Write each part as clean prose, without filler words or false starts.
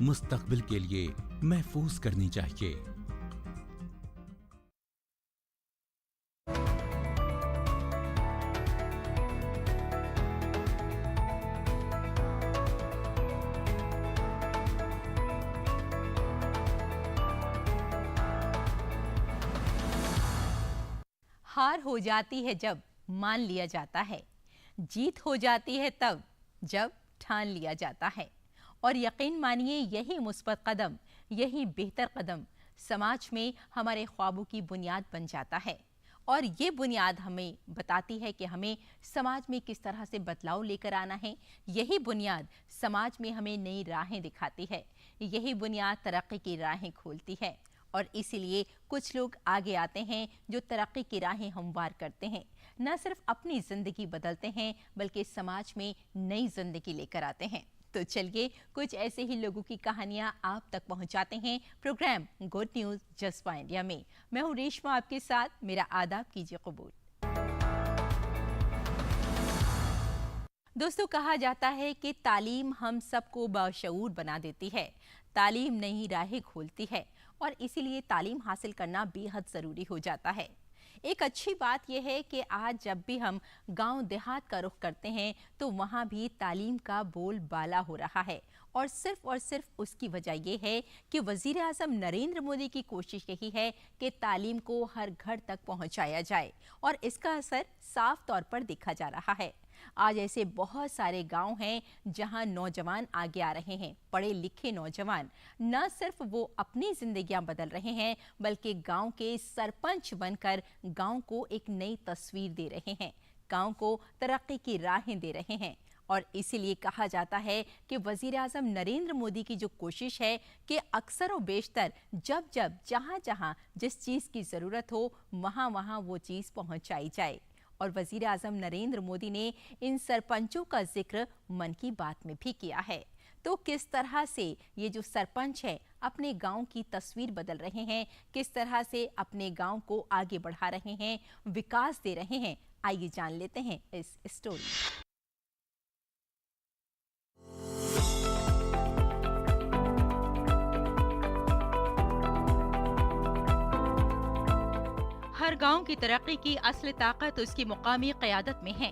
मुस्तकबिल के लिए महफूज करनी चाहिए। हार हो जाती है जब मान लिया जाता है, जीत हो जाती है तब जब ठान लिया जाता है। और यकीन मानिए यही मुस्बत कदम, यही बेहतर कदम समाज में हमारे ख्वाबों की बुनियाद बन जाता है। और ये बुनियाद हमें बताती है कि हमें समाज में किस तरह से बदलाव लेकर आना है। यही बुनियाद समाज में हमें नई राहें दिखाती है। यही बुनियाद तरक्की की राहें खोलती है। और इसीलिए कुछ लोग आगे आते हैं जो तरक्की की राहें हमवार करते हैं, न सिर्फ अपनी जिंदगी बदलते हैं बल्कि समाज में नई जिंदगी लेकर आते हैं। तो चलिए कुछ ऐसे ही लोगों की कहानियां आप तक पहुंचाते हैं प्रोग्राम गुड न्यूज जज्बा इंडिया में। मैं हूं रेशमा आपके साथ, मेरा आदाब कीजिए कबूल। दोस्तों, कहा जाता है कि तालीम हम सबको बाशऊर बना देती है, तालीम नई राहें खोलती है और इसीलिए तालीम हासिल करना बेहद ज़रूरी हो जाता है। एक अच्छी बात यह है कि आज जब भी हम गांव देहात का रुख करते हैं तो वहां भी तालीम का बोलबाला हो रहा है। और सिर्फ उसकी वजह यह है कि वज़ीर आज़म नरेंद्र मोदी की कोशिश यही है कि तालीम को हर घर तक पहुंचाया जाए और इसका असर साफ तौर पर देखा जा रहा है। आज ऐसे बहुत सारे गांव हैं जहां नौजवान आगे आ रहे हैं। पढ़े लिखे नौजवान न सिर्फ वो अपनी जिंदगियां बदल रहे हैं बल्कि गांव के सरपंच बनकर गांव को एक नई तस्वीर दे रहे हैं, गांव को तरक्की की राहें दे रहे हैं। और इसीलिए कहा जाता है कि वजीर आजम नरेंद्र मोदी की जो कोशिश है कि अक्सर व बेशतर जब जब जहां जहां जिस चीज की जरूरत हो वहां वहां वो चीज पहुंचाई जाए। और वजीर आजम नरेंद्र मोदी ने इन सरपंचों का जिक्र मन की बात में भी किया है। तो किस तरह से ये जो सरपंच है अपने गांव की तस्वीर बदल रहे हैं, किस तरह से अपने गांव को आगे बढ़ा रहे हैं, विकास दे रहे हैं, आइए जान लेते हैं इस स्टोरी। हर गांव की तरक्की की असली ताकत उसकी मुकामी क़यादत में है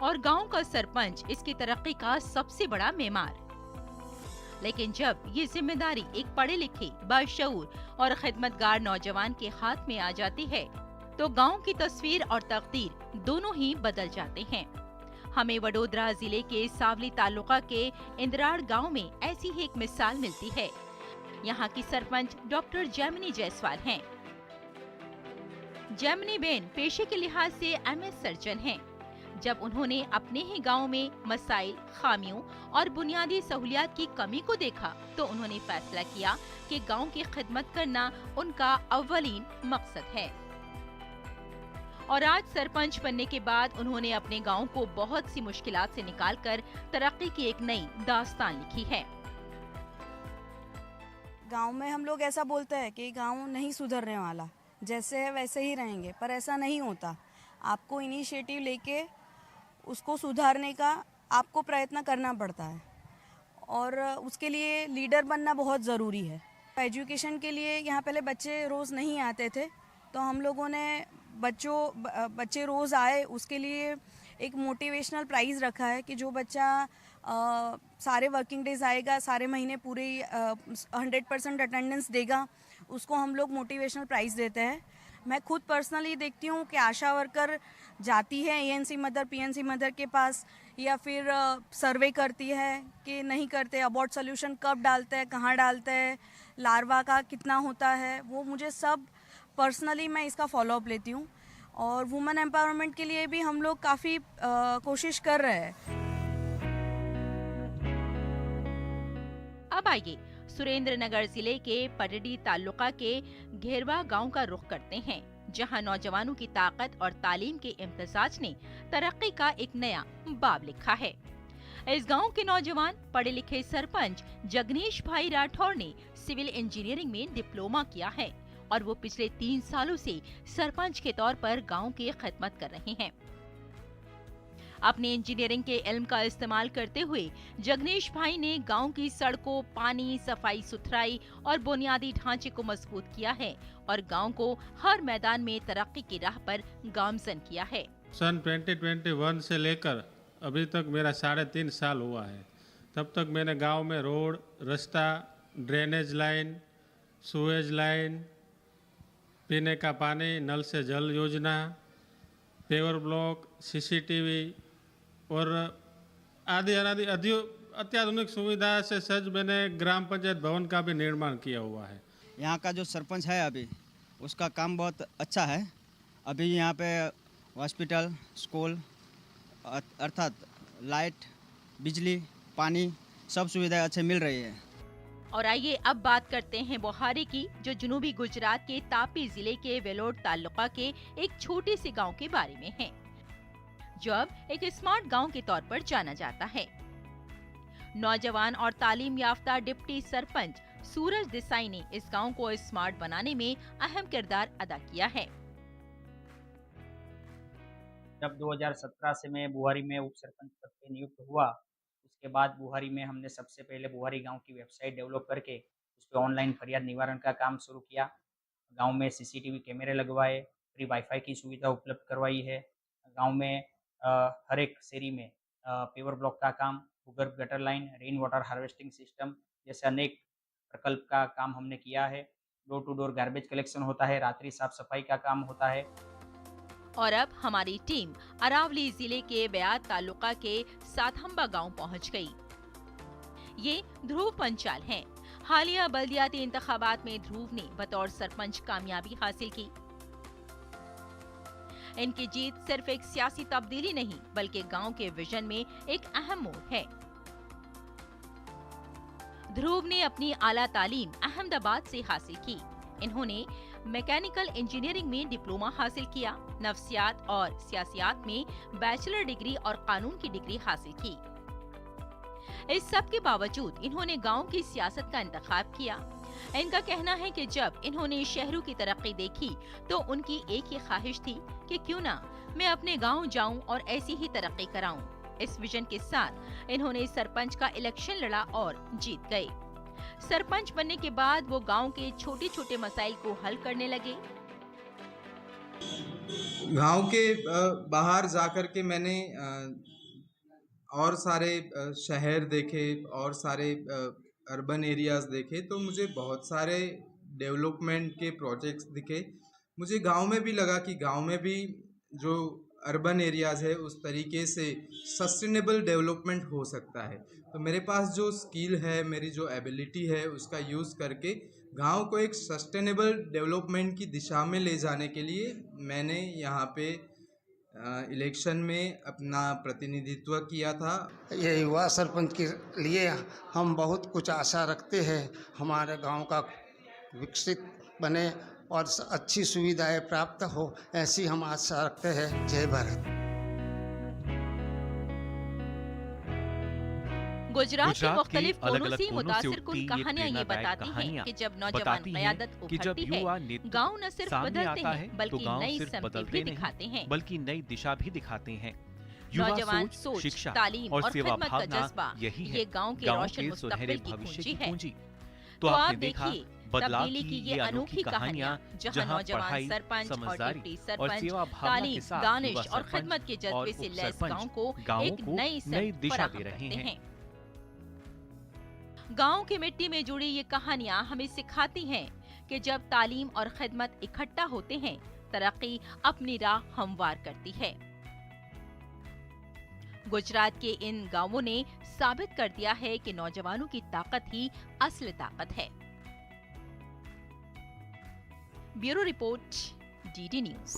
और गांव का सरपंच इसकी तरक्की का सबसे बड़ा मेमार। लेकिन जब ये जिम्मेदारी एक पढ़े लिखे, बाशऊर और खिदमतगार नौजवान के हाथ में आ जाती है तो गांव की तस्वीर और तकदीर दोनों ही बदल जाते हैं। हमें वडोदरा जिले के सावली तालुका के इंदराड़ गांव में ऐसी ही एक मिसाल मिलती है। यहाँ की सरपंच डॉक्टर जैमिनी जायसवाल हैं। जैमिनी बेन पेशे के लिहाज से एमएस सर्जन हैं। जब उन्होंने अपने ही गांव में मसाइल, खामियों और बुनियादी सहूलियात की कमी को देखा तो उन्होंने फैसला किया कि गांव की खिदमत करना उनका अव्वलीन मकसद है। और आज सरपंच बनने के बाद उन्होंने अपने गांव को बहुत सी मुश्किलात से निकालकर तरक्की की एक नई दास्तान लिखी है। गांव में हम लोग ऐसा बोलते हैं कि गांव नहीं सुधरने वाला, जैसे है वैसे ही रहेंगे, पर ऐसा नहीं होता। आपको इनिशिएटिव लेके उसको सुधारने का आपको प्रयत्न करना पड़ता है और उसके लिए लीडर बनना बहुत ज़रूरी है। एजुकेशन के लिए यहाँ पहले बच्चे रोज़ नहीं आते थे, तो हम लोगों ने बच्चे रोज़ आए उसके लिए एक मोटिवेशनल प्राइज़ रखा है कि जो बच्चा सारे वर्किंग डेज आएगा, सारे महीने पूरे 100% अटेंडेंस देगा, उसको हम लोग मोटिवेशनल प्राइज़ देते हैं। मैं खुद पर्सनली देखती हूँ कि आशा वर्कर जाती है एएनसी मदर, पीएनसी मदर के पास या फिर सर्वे करती है कि नहीं करते, अबॉर्ट सोल्यूशन कब डालते हैं, कहाँ डालते हैं, लार्वा का कितना होता है, वो मुझे सब पर्सनली मैं इसका फॉलोअप लेती हूँ। और वुमेन एम्पावरमेंट के लिए भी हम लोग काफ़ी कोशिश कर रहे हैं। अब आइए सुरेंद्र नगर जिले के पडडी तालुका के घेरवा गांव का रुख करते हैं, जहां नौजवानों की ताकत और तालीम के इम्तिजाज ने तरक्की का एक नया बाब लिखा है। इस गांव के नौजवान पढ़े लिखे सरपंच जगनीश भाई राठौर ने सिविल इंजीनियरिंग में डिप्लोमा किया है और वो पिछले 3 सालों से सरपंच के तौर पर गांव की खिदमत कर रहे हैं। अपने इंजीनियरिंग के इल्म का इस्तेमाल करते हुए जगनेश भाई ने गांव की सड़कों, पानी, सफाई सुथराई और बुनियादी ढांचे को मजबूत किया है और गांव को हर मैदान में तरक्की की राह पर गामजन किया है। सन 2021 से लेकर अभी तक मेरा 3.5 साल हुआ है। तब तक मैंने गांव में रोड, रास्ता, ड्रेनेज लाइन, सुएज लाइन, पीने का पानी, नल से जल योजना, पेवर ब्लॉक, सीसीटीवी और आदि अत्याधुनिक सुविधा से सज्ज मैंने ग्राम पंचायत भवन का भी निर्माण किया हुआ है। यहाँ का जो सरपंच है अभी उसका काम बहुत अच्छा है। अभी यहाँ पे हॉस्पिटल, स्कूल अर्थात लाइट, बिजली, पानी सब सुविधाएं अच्छे मिल रही है। और आइए अब बात करते हैं बोहारी की, जो जनूबी गुजरात के तापी जिले के वेलोड तालुका के एक छोटे से गांव के बारे में है, जो अब एक स्मार्ट गांव के तौर पर जाना जाता है। नौजवान और तालीम याफ्ता डिप्टी सरपंच सूरज देसाई ने इस गांव को स्मार्ट बनाने में अहम किरदार अदा किया है। जब 2017 से मैं बुहारी में उप सरपंच पद पे नियुक्त हुआ, उसके बाद बुहारी में हमने सबसे पहले बुहारी गांव की वेबसाइट डेवलप करके उस पर ऑनलाइन फरियाद निवारण का काम शुरू किया। गांव में सीसीटीवी कैमरे लगवाए, फ्री वाईफाई की सुविधा उपलब्ध करवाई है। गांव में हर एक शेरी में पेवर ब्लॉक का काम, भूगर्भ gutter line, rain water harvesting system जैसे अनेक प्रकल्प का काम हमने किया है। Door to door garbage collection होता है, रात्रि साफ सफाई का काम होता है। और अब हमारी टीम अरावली जिले के बयात तालुका के साथंबा गांव पहुंच गई। ये ध्रुव पंचाल हैं। हालिया बल्दियाती इंतखाबात में ध्रुव ने बतौर सरपंच कामयाबी हासिल की। इनकी जीत सिर्फ एक सियासी तब्दीली नहीं, बल्कि गांव के विजन में एक अहम मोड़ है। ध्रुव ने अपनी आला तालीम अहमदाबाद से हासिल की। इन्होंने मैकेनिकल इंजीनियरिंग में डिप्लोमा हासिल किया, नफ्सियात और सियासियात में बैचलर डिग्री और कानून की डिग्री हासिल की। इस सब के बावजूद इन्होंने गांव की सियासत का इंतखाब किया। इनका कहना है कि जब इन्होंने शहरों की तरक्की देखी तो उनकी एक ही ख्वाहिश थी कि क्यों ना मैं अपने गांव जाऊं और ऐसी ही तरक्की कराऊं। इस विजन के साथ इन्होंने सरपंच का इलेक्शन लड़ा और जीत गए। सरपंच बनने के बाद वो गांव के छोटे छोटे मसाइल को हल करने लगे। गांव के बाहर जाकर के मैंने और सारे शहर देखे और सारे अर्बन एरियाज देखे, तो मुझे बहुत सारे डेवलपमेंट के प्रोजेक्ट्स दिखे। मुझे गांव में भी लगा कि गांव में भी जो अर्बन एरियाज है उस तरीके से सस्टेनेबल डेवलपमेंट हो सकता है। तो मेरे पास जो स्किल है, मेरी जो एबिलिटी है, उसका यूज़ करके गांव को एक सस्टेनेबल डेवलपमेंट की दिशा में ले जाने के लिए मैंने यहाँ पे इलेक्शन में अपना प्रतिनिधित्व किया था। ये युवा सरपंच के लिए हम बहुत कुछ आशा रखते हैं, हमारे गांव का विकसित बने और अच्छी सुविधाएं प्राप्त हो, ऐसी हम आशा रखते हैं। जय भारत। गुजरात के मुख्तलिफ कोनों से मुतासिर कुन कहानियां ये बताती हैं कि जब नौजवान क़यादत उभरती है, गांव न सिर्फ बदलते हैं बल्कि नई समतें भी दिखाते हैं, बल्कि नई दिशा भी दिखाते हैं। नौजवान सोच, तालीम और खिदमत का जज्बा ये गांव के रोशन मुस्तकबिल की कुंजी है। तो आप देखिए तब्दीली की ये अनोखी कहानियां, जहां नौजवान सरपंच और डिप्टी सरपंच तालीम, दानिश और खिदमत के जज्बे से लैस गांव को एक नई दिशा दे रहे हैं। गांव की मिट्टी में जुड़ी ये कहानियां हमें सिखाती हैं कि जब तालीम और खिदमत इकट्ठा होते हैं, तरक्की अपनी राह हमवार करती है। गुजरात के इन गांवों ने साबित कर दिया है कि नौजवानों की ताकत ही असली ताकत है। Bureau report, DD news.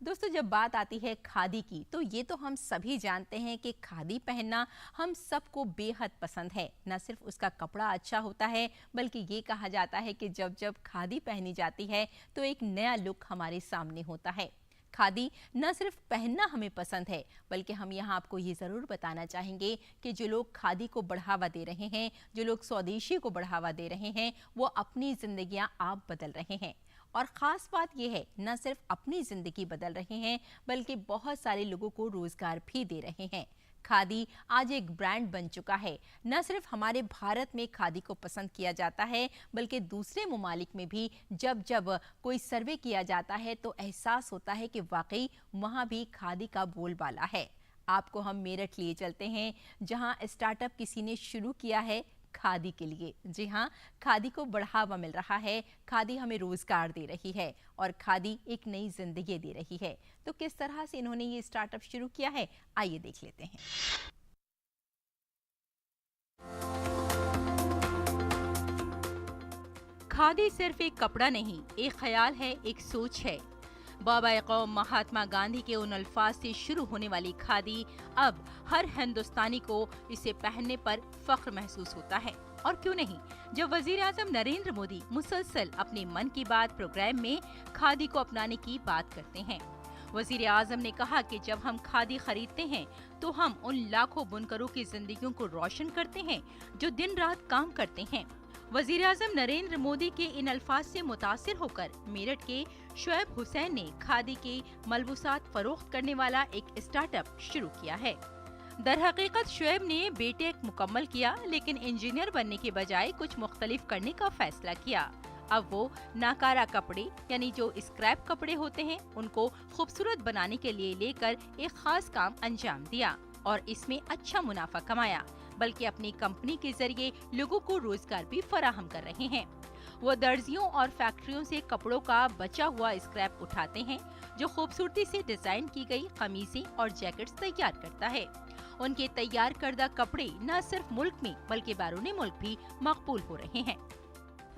दोस्तों, जब बात आती है खादी की, तो ये तो हम सभी जानते हैं कि खादी पहनना हम सबको बेहद पसंद है। न सिर्फ उसका कपड़ा अच्छा होता है, बल्कि ये कहा जाता है कि जब जब खादी पहनी जाती है तो एक नया लुक हमारे सामने होता है। खादी न सिर्फ पहनना हमें पसंद है, बल्कि हम यहाँ आपको ये ज़रूर बताना चाहेंगे कि जो लोग खादी को बढ़ावा दे रहे हैं, जो लोग स्वदेशी को बढ़ावा दे रहे हैं, वो अपनी ज़िंदगियाँ आप बदल रहे हैं। और ख़ास बात यह है, न सिर्फ अपनी ज़िंदगी बदल रहे हैं बल्कि बहुत सारे लोगों को रोज़गार भी दे रहे हैं। खादी आज एक ब्रांड बन चुका है। न सिर्फ हमारे भारत में खादी को पसंद किया जाता है बल्कि दूसरे ममालिक में भी जब जब कोई सर्वे किया जाता है तो एहसास होता है कि वाकई वहाँ भी खादी का बोलबाला है। आपको हम मेरठ लिए चलते हैं, जहाँ स्टार्टअप किसी ने शुरू किया है खादी के लिए। जी हाँ, खादी को बढ़ावा मिल रहा है, खादी हमें रोजगार दे रही है और खादी एक नई जिंदगी दे रही है। तो किस तरह से इन्होंने ये स्टार्टअप शुरू किया है, आइए देख लेते हैं। खादी सिर्फ एक कपड़ा नहीं, एक ख्याल है, एक सोच है। बाबा-ए-कौम महात्मा गांधी के उन अल्फाज से शुरू होने वाली खादी अब हर हिंदुस्तानी को इसे पहनने पर फख्र महसूस होता है। और क्यों नहीं, जब वजीर आजम नरेंद्र मोदी मुसलसल अपने मन की बात प्रोग्राम में खादी को अपनाने की बात करते हैं। वजीर आजम ने कहा कि जब हम खादी खरीदते हैं तो हम उन लाखों बुनकरों की जिंदगियों को रोशन करते हैं जो दिन रात काम करते हैं। वजीर आजम नरेंद्र मोदी के इन अल्फाज से मुतासिर होकर मेरठ के शुएब हुसैन ने खादी के मलबूसात फरोख्त करने वाला एक स्टार्टअप शुरू किया है। दर हकीकत शुएब ने बीटेक मुकम्मल किया, लेकिन इंजीनियर बनने के बजाय कुछ मुख्तलिफ करने का फैसला किया। अब वो नाकारा कपड़े यानी जो स्क्रैप कपड़े होते हैं उनको खूबसूरत बनाने के लिए लेकर एक खास काम अंजाम दिया और इसमें अच्छा मुनाफा कमाया, बल्कि अपनी कंपनी के जरिए लोगों को रोजगार भी फराहम कर रहे हैं। वो दर्जियों और फैक्ट्रियों से कपड़ों का बचा हुआ स्क्रैप उठाते हैं, जो खूबसूरती से डिजाइन की गई कमीजें और जैकेट्स तैयार करता है। उनके तैयार करदा कपड़े न सिर्फ मुल्क में बल्कि बैरून मुल्क भी मकबूल हो रहे हैं।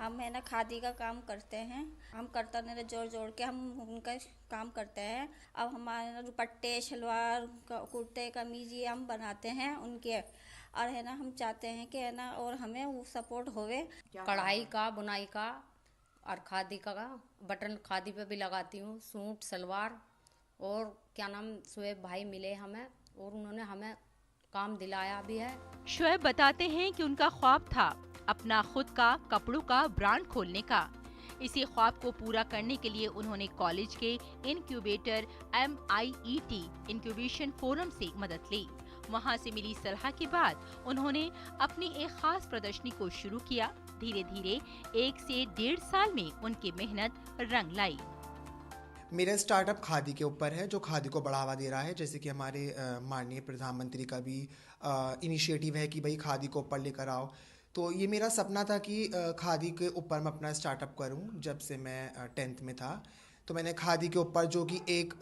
हम है ना खादी का काम करते हैं, हम करता जोड़ जोड़ के हम उनका काम करते हैं। अब हमारे दुपट्टे, शलवार, कुर्ते, कमीज ये हम बनाते हैं उनके, और है ना हम चाहते हैं कि है ना और हमें वो सपोर्ट होवे। कढ़ाई का, बुनाई का और खादी का बटन खादी पे भी लगाती हूँ, सूट, सलवार। और क्या नाम, शुएब भाई मिले हमें और उन्होंने हमें काम दिलाया भी है। शुएब बताते हैं कि उनका ख्वाब था अपना खुद का कपड़ों का ब्रांड खोलने का। इसी ख्वाब को पूरा करने के लिए उन्होंने कॉलेज के इनक्यूबेटर MIET इंक्यूबेशन फोरम से मदद ली। वहां से मिली सलाह के बाद उन्होंने अपनी एक खास प्रदर्शनी को शुरू किया। धीरे धीरे 1 से 1.5 साल में उनकी मेहनत रंग लाई। मेरा स्टार्टअप खादी के ऊपर है, जो खादी को बढ़ावा दे रहा है। जैसे कि हमारे माननीय प्रधानमंत्री का भी इनिशिएटिव है कि भाई खादी को ऊपर लेकर आओ। तो ये मेरा सपना था कि खादी के ऊपर मैं अपना स्टार्टअप करूं। जब से मैं 10th में था तो मैंने खादी के ऊपर, जो कि एक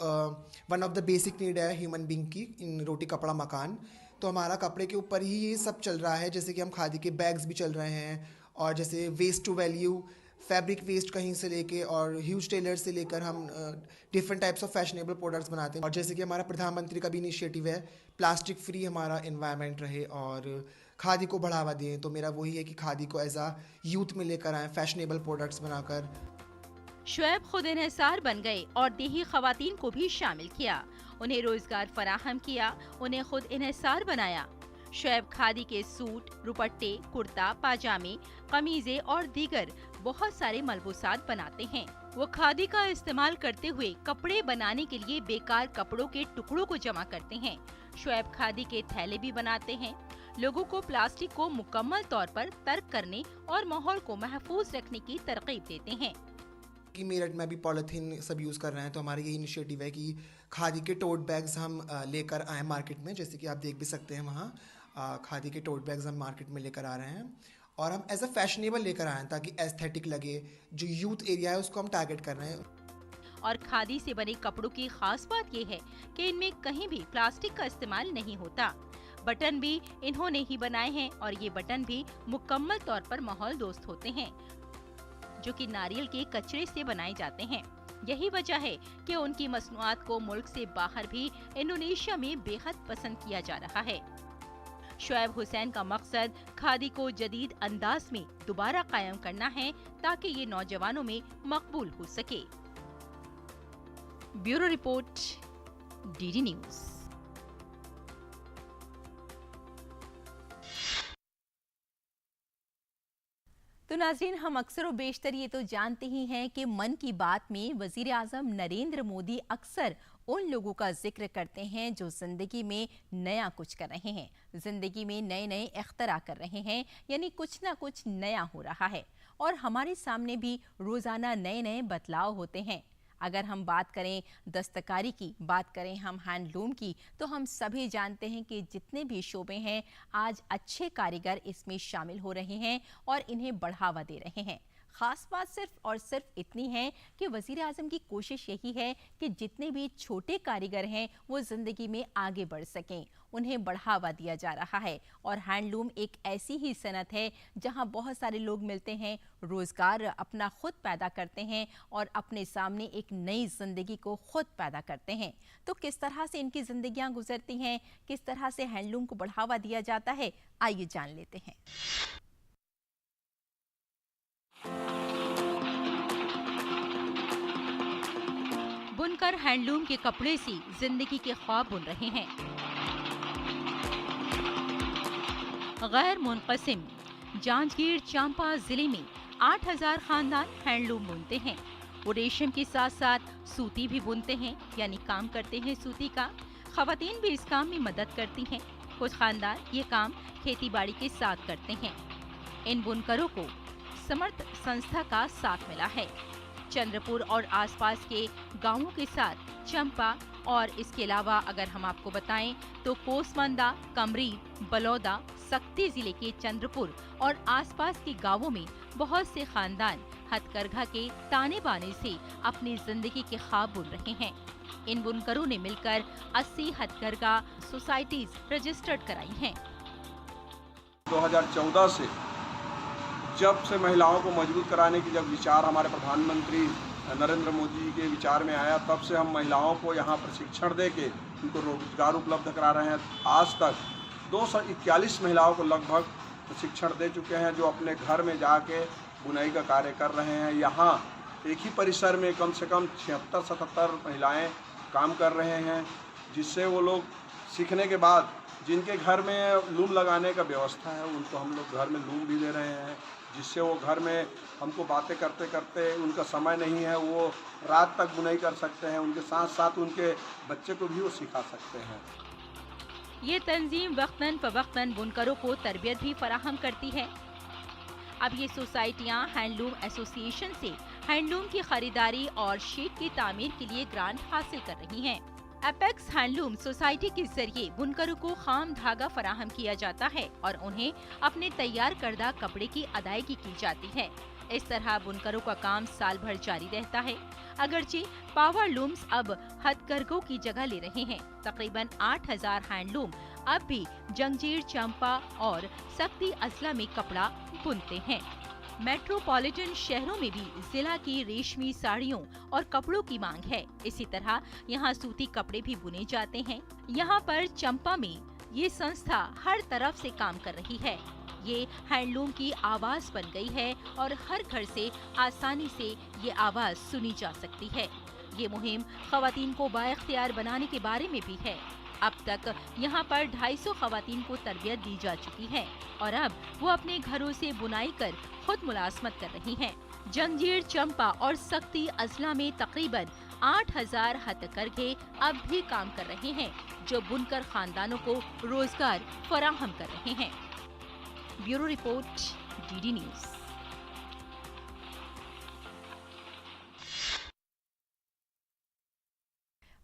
one of the basic need है ह्यूमन बीइंग की, इन रोटी कपड़ा मकान, तो हमारा कपड़े के ऊपर ही ये सब चल रहा है। जैसे कि हम खादी के बैग्स भी चल रहे हैं, और जैसे waste to value, fabric waste कहीं से लेके और ह्यूज टेलर से लेकर हम different types of fashionable products बनाते हैं। और जैसे कि हमारा प्रधानमंत्री का भी इनिशिएटिव है प्लास्टिक फ्री हमारा एनवायरनमेंट रहे और खादी को बढ़ावा दें, तो मेरा वही है कि खादी को एज आ यूथ में लेकर आएँ, फैशनेबल प्रोडक्ट्स बनाकर। शुएब खुद इन्हिसार बन गए और देही खवातीन को भी शामिल किया, उन्हें रोजगार फराहम किया, उन्हें खुद इन्हिसार बनाया। शुएब खादी के सूट, दुपट्टे, कुर्ता, पाजामे, कमीजें और दीगर बहुत सारे मलबूसात बनाते हैं। वो खादी का इस्तेमाल करते हुए कपड़े बनाने के लिए बेकार कपड़ों के टुकड़ों को जमा करते हैं। शुएब खादी के थैले भी बनाते हैं। लोगों को प्लास्टिक को मुकम्मल तौर पर तर्क करने और माहौल को महफूज रखने की तरकीब देते हैं। कि मेरठ में भी पॉलीथीन सब यूज़ कर रहे हैं, तो हमारा ये इनिशिएटिव है कि खादी के टोट बैग्स हम लेकर आए मार्केट में। जैसे कि आप देख भी सकते हैं, वहाँ खादी के टोट बैग्स हम मार्केट में लेकर आ रहे हैं और हम एज अ फैशनेबल लेकर आए हैं, ताकि एस्थेटिक लगे। जो यूथ एरिया है उसको हम टारगेट कर रहे हैं। और खादी से बने कपड़ों की खास बात ये है कि इनमें कहीं भी प्लास्टिक का इस्तेमाल नहीं होता। बटन भी इन्होंने ही बनाए हैं और ये बटन भी मुकम्मल तौर पर माहौल दोस्त होते हैं, जो कि नारियल के कचरे से बनाए जाते हैं। यही वजह है कि उनकी मसनूआत को मुल्क से बाहर भी इंडोनेशिया में बेहद पसंद किया जा रहा है। शुएब हुसैन का मकसद खादी को जदीद अंदाज में दोबारा कायम करना है, ताकि ये नौजवानों में मकबूल हो सके। Bureau report, DD news. तो नाज़रीन, हम अक्सर व बेशतर ये तो जानते ही हैं कि मन की बात में वज़ीर आज़म नरेंद्र मोदी अक्सर उन लोगों का जिक्र करते हैं जो ज़िंदगी में नया कुछ कर रहे हैं, ज़िंदगी में नए नए इख्तरा कर रहे हैं, यानी कुछ ना कुछ नया हो रहा है और हमारे सामने भी रोज़ाना नए नए बदलाव होते हैं। अगर हम बात करें दस्तकारी की, बात करें हम हैंडलूम की, तो हम सभी जानते हैं कि जितने भी शोबे हैं आज अच्छे कारीगर इसमें शामिल हो रहे हैं और इन्हें बढ़ावा दे रहे हैं। ख़ास बात सिर्फ और सिर्फ इतनी है कि वज़ीर आज़म की कोशिश यही है कि जितने भी छोटे कारीगर हैं वो ज़िंदगी में आगे बढ़ सकें, उन्हें बढ़ावा दिया जा रहा है। और हैंडलूम एक ऐसी ही सनत है जहां बहुत सारे लोग मिलते हैं, रोज़गार अपना खुद पैदा करते हैं और अपने सामने एक नई ज़िंदगी को खुद पैदा करते हैं। तो किस तरह से इनकी ज़िंदगियां गुजरती हैं, किस तरह से हैंडलूम को बढ़ावा दिया जाता है, आइए जान लेते हैं। बुनकर हैंडलूम के कपड़े से जिंदगी के ख्वाब बुन रहे हैं। गैर मुनक़सिम जांजगीर चांपा जिले में 8000 खानदान हैंडलूम बुनते हैं। वो रेशम के साथ साथ सूती भी बुनते हैं, यानी काम करते हैं सूती का। खवातीन भी इस काम में मदद करती हैं। कुछ खानदान ये काम खेती बाड़ी के साथ करते हैं। इन बुनकरों को समर्थ संस्था का साथ मिला है। चंद्रपुर और आसपास के गांवों के साथ चंपा और इसके अलावा अगर हम आपको बताएं तो कोसमंदा, कमरीद, बलौदा, सक्ती जिले के चंद्रपुर और आसपास के गांवों में बहुत से खानदान हथकरघा के ताने बाने से अपनी जिंदगी के ख्वाब बुन रहे हैं। इन बुनकरों ने मिलकर 80 हथकरघा सोसाइटीज रजिस्टर्ड कराई हैं। 2014 से जब से महिलाओं को मजबूत कराने की जब विचार हमारे प्रधानमंत्री नरेंद्र मोदी जी के विचार में आया, तब से हम महिलाओं को यहाँ प्रशिक्षण दे के उनको रोजगार उपलब्ध करा रहे हैं। आज तक 241 महिलाओं को लगभग प्रशिक्षण दे चुके हैं, जो अपने घर में जाके बुनाई का कार्य कर रहे हैं। यहाँ एक ही परिसर में कम से कम 76-77 महिलाएं काम कर रहे हैं, जिससे वो लोग सीखने के बाद जिनके घर में लूम लगाने का व्यवस्था है उनको हम लोग घर में लूम भी दे रहे हैं, जिससे वो घर में हमको बातें करते करते उनका समय नहीं है, वो रात तक बुनाई कर सकते हैं। उनके साथ साथ उनके बच्चे को भी वो सिखा सकते हैं। ये तंजीम वक्तन फवक्तन बुनकरों को तरबियत भी फराहम करती है। अब ये सोसाइटियाँ हैंडलूम एसोसिएशन से हैंडलूम की खरीदारी और शीट की तामीर के लिए ग्रांट हासिल कर रही हैं। एपेक्स हैंडलूम सोसाइटी के जरिए बुनकरों को खाम धागा फराहम किया जाता है और उन्हें अपने तैयार करदा कपड़े की अदायगी की जाती है। इस तरह बुनकरों का काम साल भर जारी रहता है। अगरचे पावर लूम्स अब हथकरघों की जगह ले रहे हैं। तकरीबन 8000 हैंडलूम अब भी जंजीर, चंपा और सक्ती अजला में कपड़ा बुनते हैं। मेट्रोपॉलिटन शहरों में भी जिला की रेशमी साड़ियों और कपड़ों की मांग है। इसी तरह यहाँ सूती कपड़े भी बुने जाते हैं। यहाँ पर चंपा में ये संस्था हर तरफ से काम कर रही है। ये हैंडलूम की आवाज बन गई है और हर घर से आसानी से ये आवाज सुनी जा सकती है। ये मुहिम खवातीन को बाइख्तियार बनाने के बारे में भी है। अब तक यहाँ पर 250 खवातीन को तरबियत दी जा चुकी है और अब वो अपने घरों से बुनाई कर खुद मुलाजमत कर रही हैं। जंजीर, चंपा और सक्ती अजला में तकरीबन 8000 हथकरघे अब भी काम कर रहे हैं, जो बुनकर खानदानों को रोजगार फराहम कर रहे हैं। Bureau report, DD news.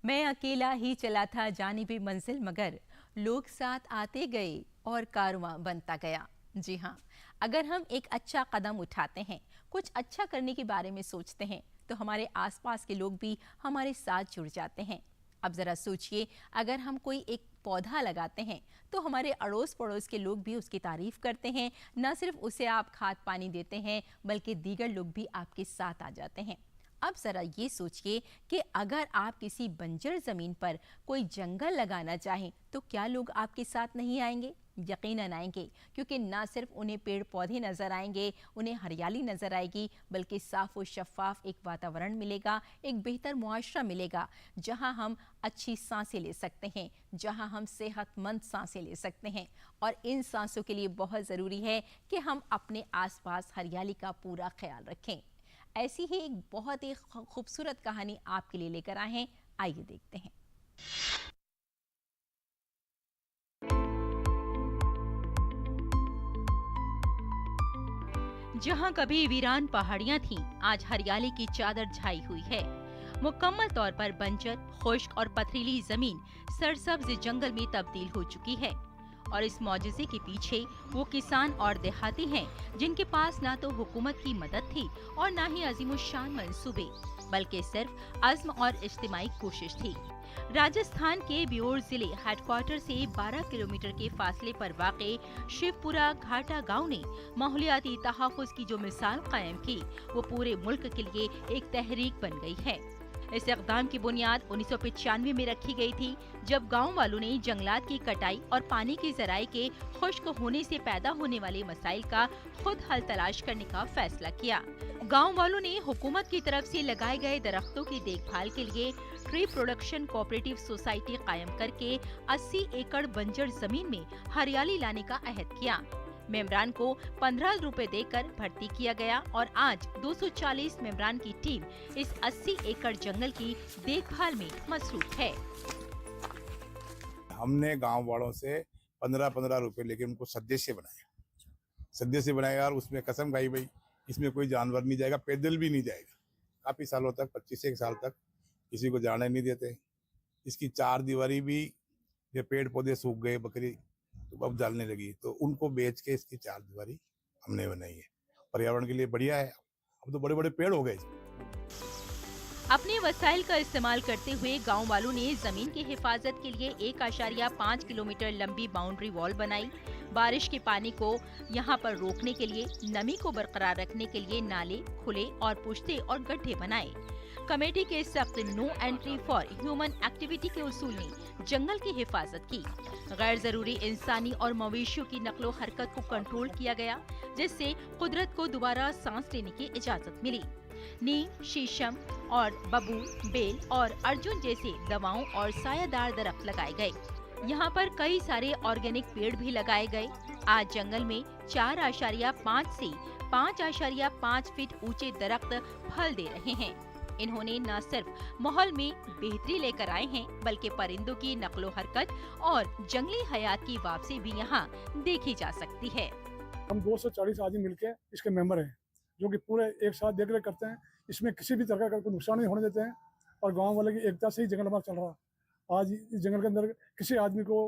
मैं अकेला ही चला था जानिबे मंजिल, मगर लोग साथ आते गए और कारवां बनता गया। जी हाँ, अगर हम एक अच्छा कदम उठाते हैं, कुछ अच्छा करने के बारे में सोचते हैं, तो हमारे आसपास के लोग भी हमारे साथ जुड़ जाते हैं। अब ज़रा सोचिए, अगर हम कोई एक पौधा लगाते हैं तो हमारे अड़ोस पड़ोस के लोग भी उसकी तारीफ करते हैं। न सिर्फ उसे आप खाद पानी देते हैं, बल्कि दीगर लोग भी आपके साथ आ जाते हैं। अब जरा ये सोचिए कि अगर आप किसी बंजर जमीन पर कोई जंगल लगाना चाहें तो क्या लोग आपके साथ नहीं आएंगे? यकीनन आएंगे, क्योंकि ना सिर्फ उन्हें पेड़ पौधे नजर आएंगे, उन्हें हरियाली नजर आएगी, बल्कि साफ और शफाफ एक वातावरण मिलेगा, एक बेहतर मुआशरा मिलेगा जहां हम अच्छी सांसें ले सकते हैं, जहां हम सेहतमंद सांसें ले सकते हैं। और इन सांसों के लिए बहुत ज़रूरी है कि हम अपने आसपास हरियाली का पूरा ख्याल रखें। ऐसी ही एक बहुत ही खूबसूरत कहानी आपके लिए लेकर आए हैं, आइए देखते हैं। जहां कभी वीरान पहाड़ियां थीं, आज हरियाली की चादर छाई हुई है। मुकम्मल तौर पर बंजर, खुश्क और पथरीली जमीन सरसब्ज जंगल में तब्दील हो चुकी है। और इस मौजज़े के पीछे वो किसान और देहाती हैं जिनके पास ना तो हुकूमत की मदद थी और ना ही अजीमुशान मंसूबे, बल्कि सिर्फ अज़्म और इज्तिमाई कोशिश थी। राजस्थान के ब्योर जिले हेडक्वार्टर से 12 किलोमीटर के फासले पर वाक़े शिवपुरा घाटा गांव ने माहौलियाती तहफ़्फ़ुज़ की जो मिसाल कायम की, वो पूरे मुल्क के लिए एक तहरीक बन गई है। इस इक़दाम की बुनियाद 1995 में रखी गई थी, जब गांव वालों ने जंगलात की कटाई और पानी के ज़राए के खुश्क होने से पैदा होने वाले मसाइल का खुद हल तलाश करने का फैसला किया। गांव वालों ने हुकूमत की तरफ से लगाए गए दरख्तों की देखभाल के लिए ट्री प्रोडक्शन कोऑपरेटिव सोसाइटी कायम करके 80 एकड़ बंजर जमीन में हरियाली लाने का अहद किया। मेंबरान को 15 रुपए देकर भर्ती किया गया और आज 240 मेंबरान की टीम इस 80 एकड़ जंगल की देखभाल में मसरूफ है। हमने गांव वालों से 15-15 रुपए लेके उनको सदस्य बनाया और उसमें कसम खाई भाई इसमें कोई जानवर नहीं जाएगा, पैदल भी नहीं जाएगा। काफी सालों तक 25 साल तक किसी को जाने नहीं देते। इसकी 4 दीवारी भी, ये पेड़ पौधे सूख गए, बकरी तो अब जलने लगी, तो उनको बेच के इसकी 4 दीवारी हमने बनाई है। पर्यावरण के लिए बढ़िया है, अब तो बड़े बड़े पेड़ हो गए। अपने वसाइल का इस्तेमाल करते हुए गांव वालों ने जमीन की हिफाजत के लिए 1.5 किलोमीटर लंबी बाउंड्री वॉल बनाई। बारिश के पानी को यहां पर रोकने के लिए, नमी को बरकरार रखने के लिए नाले खुले और पुश्ते और गड्ढे बनाए। कमेटी के सख्त no entry for human activity के उसूल ने जंगल की हिफाजत की। गैर जरूरी इंसानी और मवेशियों की नकलो हरकत को कंट्रोल किया गया, जिससे कुदरत को दोबारा सांस लेने की इजाजत मिली। नीम, शीशम और बबूल, बेल और अर्जुन जैसे दवाओं और सायादार दरख्त लगाए गए। यहाँ पर कई सारे ऑर्गेनिक पेड़ भी लगाए गए। आज जंगल में 4.5 से 5.5 फीट ऊंचे दरख्त फल दे रहे हैं। इन्होंने न सिर्फ माहौल में बेहतरी लेकर आए हैं, बल्कि परिंदों की नकलो हरकत और जंगली हयात की वापसी भी यहाँ देखी जा सकती है। हम 240 आदमी मिलकर इसके मेंबर हैं, जो कि पूरे एक साथ देख रेख करते हैं। इसमें किसी भी तरह का कोई नुकसान नहीं होने देते हैं और गांव वाले की एकता से ही जंगल हमारा चल रहा है। आज इस जंगल के अंदर किसी आदमी को,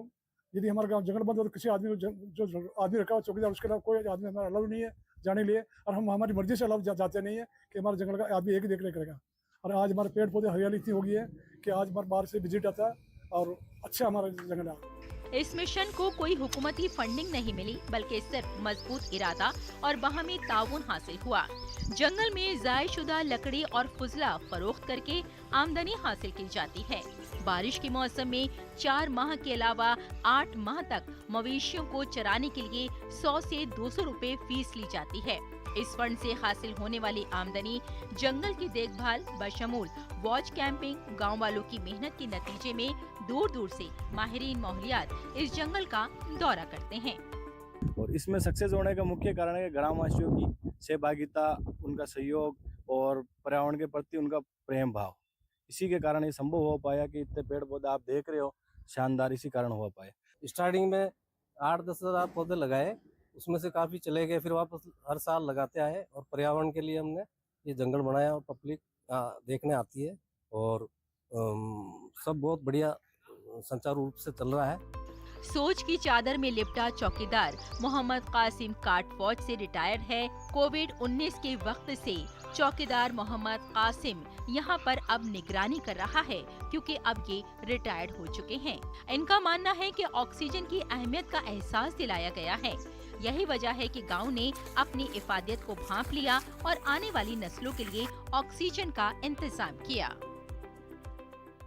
यदि हमारा गाँव जंगल बंद हो तो किसी आदमी को, जो आदमी रखा हो चौकीदार, उसके अलावा कोई आदमी हमारा अलाउ नहीं है जाने के लिए, और हम हमारी मर्जी से अलाउ जाते नहीं है कि हमारे जंगल का आदमी एक ही देख रेख करेगा। और आज हमारे पेड़ पौधे हरियाली इतनी हो गई है कि आज हमारे बाहर से विजिट आता है और अच्छा हमारा जंगल है। इस मिशन को कोई हुकूमती फंडिंग नहीं मिली, बल्कि सिर्फ मजबूत इरादा और बाहमी ताउन हासिल हुआ। जंगल में ज़ायशुदा लकड़ी और फुजला फरोख्त करके आमदनी हासिल की जाती है। बारिश के मौसम में 4 माह के अलावा 8 माह तक मवेशियों को चराने के लिए 100 से 200 रुपए फीस ली जाती है। इस फंड से हासिल होने वाली आमदनी जंगल की देखभाल बशमूल वॉच कैंपिंग, गांव वालों की मेहनत के नतीजे में दूर दूर से माहिरीन माहौलियात इस जंगल का दौरा करते हैं। और इसमें सक्सेस होने का मुख्य कारण है ग्रामवासियों की सहभागिता, उनका सहयोग और पर्यावरण के प्रति उनका प्रेम भाव। इसी के कारण ये संभव हो पाया कि इतने पेड़ पौधे आप देख रहे हो, शानदार इसी कारण हो पाया। स्टार्टिंग में 8-10 हज़ार पौधे लगाए, उसमें से काफ़ी चले गए, फिर वापस हर साल लगाते आए और पर्यावरण के लिए हमने ये जंगल बनाया और पब्लिक देखने आती है और सब बहुत बढ़िया सुचारू रूप से चल रहा है। सोच की चादर में लिपटा चौकीदार मोहम्मद कासिम काट फौज से रिटायर्ड है। कोविड-19 के वक्त से चौकीदार मोहम्मद कासिम यहाँ पर अब निगरानी कर रहा है, क्योंकि अब ये रिटायर्ड हो चुके हैं। इनका मानना है कि ऑक्सीजन की अहमियत का एहसास दिलाया गया है। यही वजह है कि गांव ने अपनी इफादियत को भांप लिया और आने वाली नस्लों के लिए ऑक्सीजन का इंतजाम किया।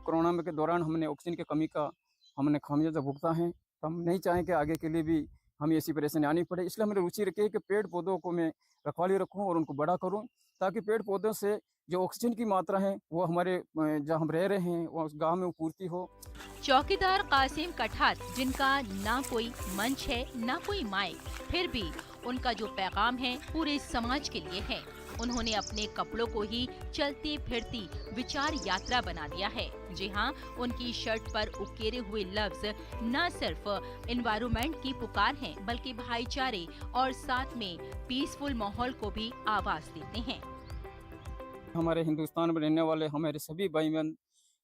कोरोना में के दौरान हमने ऑक्सीजन की कमी का हमने खामियाजा भुगता है। हम नहीं चाहें कि आगे के लिए भी हमें ऐसी परेशानी आनी पड़े, इसलिए हमने रुचि रखी है कि पेड़ पौधों को मैं रखवाली रखूं और उनको बड़ा करूं, ताकि पेड़ पौधों से जो ऑक्सीजन की मात्रा है वो हमारे जहाँ हम रह रहे हैं वो उस गाँव में पूर्ति हो। चौकीदार कासिम कठार, जिनका ना कोई मंच है ना कोई माइक, फिर भी उनका जो पैगाम है पूरे समाज के लिए है। उन्होंने अपने कपड़ों को ही चलती फिरती विचार यात्रा बना दिया है। जी हाँ, उनकी शर्ट पर उकेरे हुए लफ्ज न सिर्फ एनवायरनमेंट की पुकार हैं, बल्कि भाईचारे और साथ में पीसफुल माहौल को भी आवाज देते हैं। हमारे हिंदुस्तान में रहने वाले हमारे सभी भाई बहन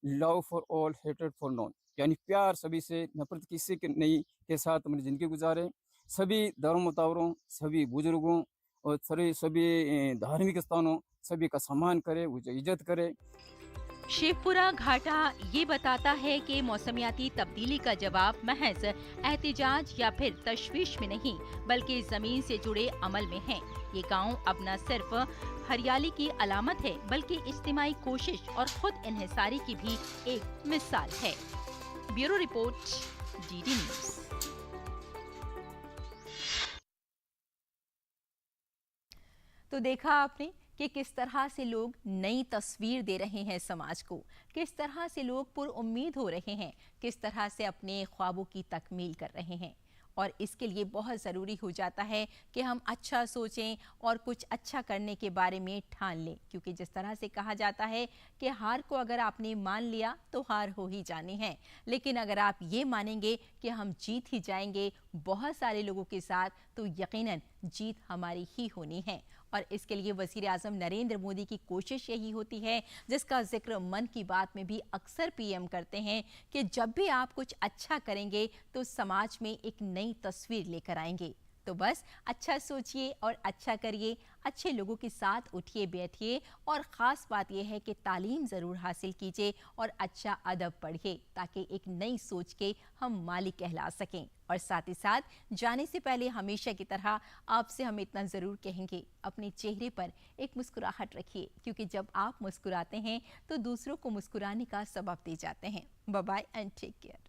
love for all hated for non, यानी प्यार सभी से नफरत किसी के नहीं के साथ अपनी जिंदगी गुजारे। सभी धर्मतावरों, सभी बुजुर्गों और सभी धार्मिक स्थानों सभी का सम्मान करे, उसे इज्जत करे। शेखपुरा घाटा ये बताता है कि मौसमियाती तब्दीली का जवाब महज एहतिजाज या फिर तशवीश में नहीं, बल्कि जमीन से जुड़े अमल में है। ये गांव अब न सिर्फ हरियाली की अलामत है, बल्कि इज्तिमाई कोशिश और खुद इन्हिसारी की भी एक मिसाल है। Bureau report, DD news. तो देखा आपने कि किस तरह से लोग नई तस्वीर दे रहे हैं समाज को, किस तरह से लोग पुरउम्मीद हो रहे हैं, किस तरह से अपने ख्वाबों की तकमील कर रहे हैं। और इसके लिए बहुत ज़रूरी हो जाता है कि हम अच्छा सोचें और कुछ अच्छा करने के बारे में ठान लें, क्योंकि जिस तरह से कहा जाता है कि हार को अगर आपने मान लिया तो हार हो ही जानी है, लेकिन अगर आप ये मानेंगे कि हम जीत ही जाएंगे बहुत सारे लोगों के साथ, तो यकीनन जीत हमारी ही होनी है। और इसके लिए वज़ीर आज़म नरेंद्र मोदी की कोशिश यही होती है, जिसका जिक्र मन की बात में भी अक्सर पीएम करते हैं, कि जब भी आप कुछ अच्छा करेंगे तो समाज में एक नई तस्वीर लेकर आएंगे। तो बस अच्छा सोचिए और अच्छा करिए, अच्छे लोगों के साथ उठिए बैठिए, और ख़ास बात यह है कि तालीम ज़रूर हासिल कीजिए और अच्छा अदब पढ़िए, ताकि एक नई सोच के हम मालिक कहला सकें। और साथ ही साथ जाने से पहले हमेशा की तरह आपसे हम इतना ज़रूर कहेंगे, अपने चेहरे पर एक मुस्कुराहट रखिए, क्योंकि जब आप मुस्कुराते हैं तो दूसरों को मुस्कुराने का सबब दे जाते हैं। Bye bye and take care.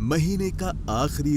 महीने का आखिरी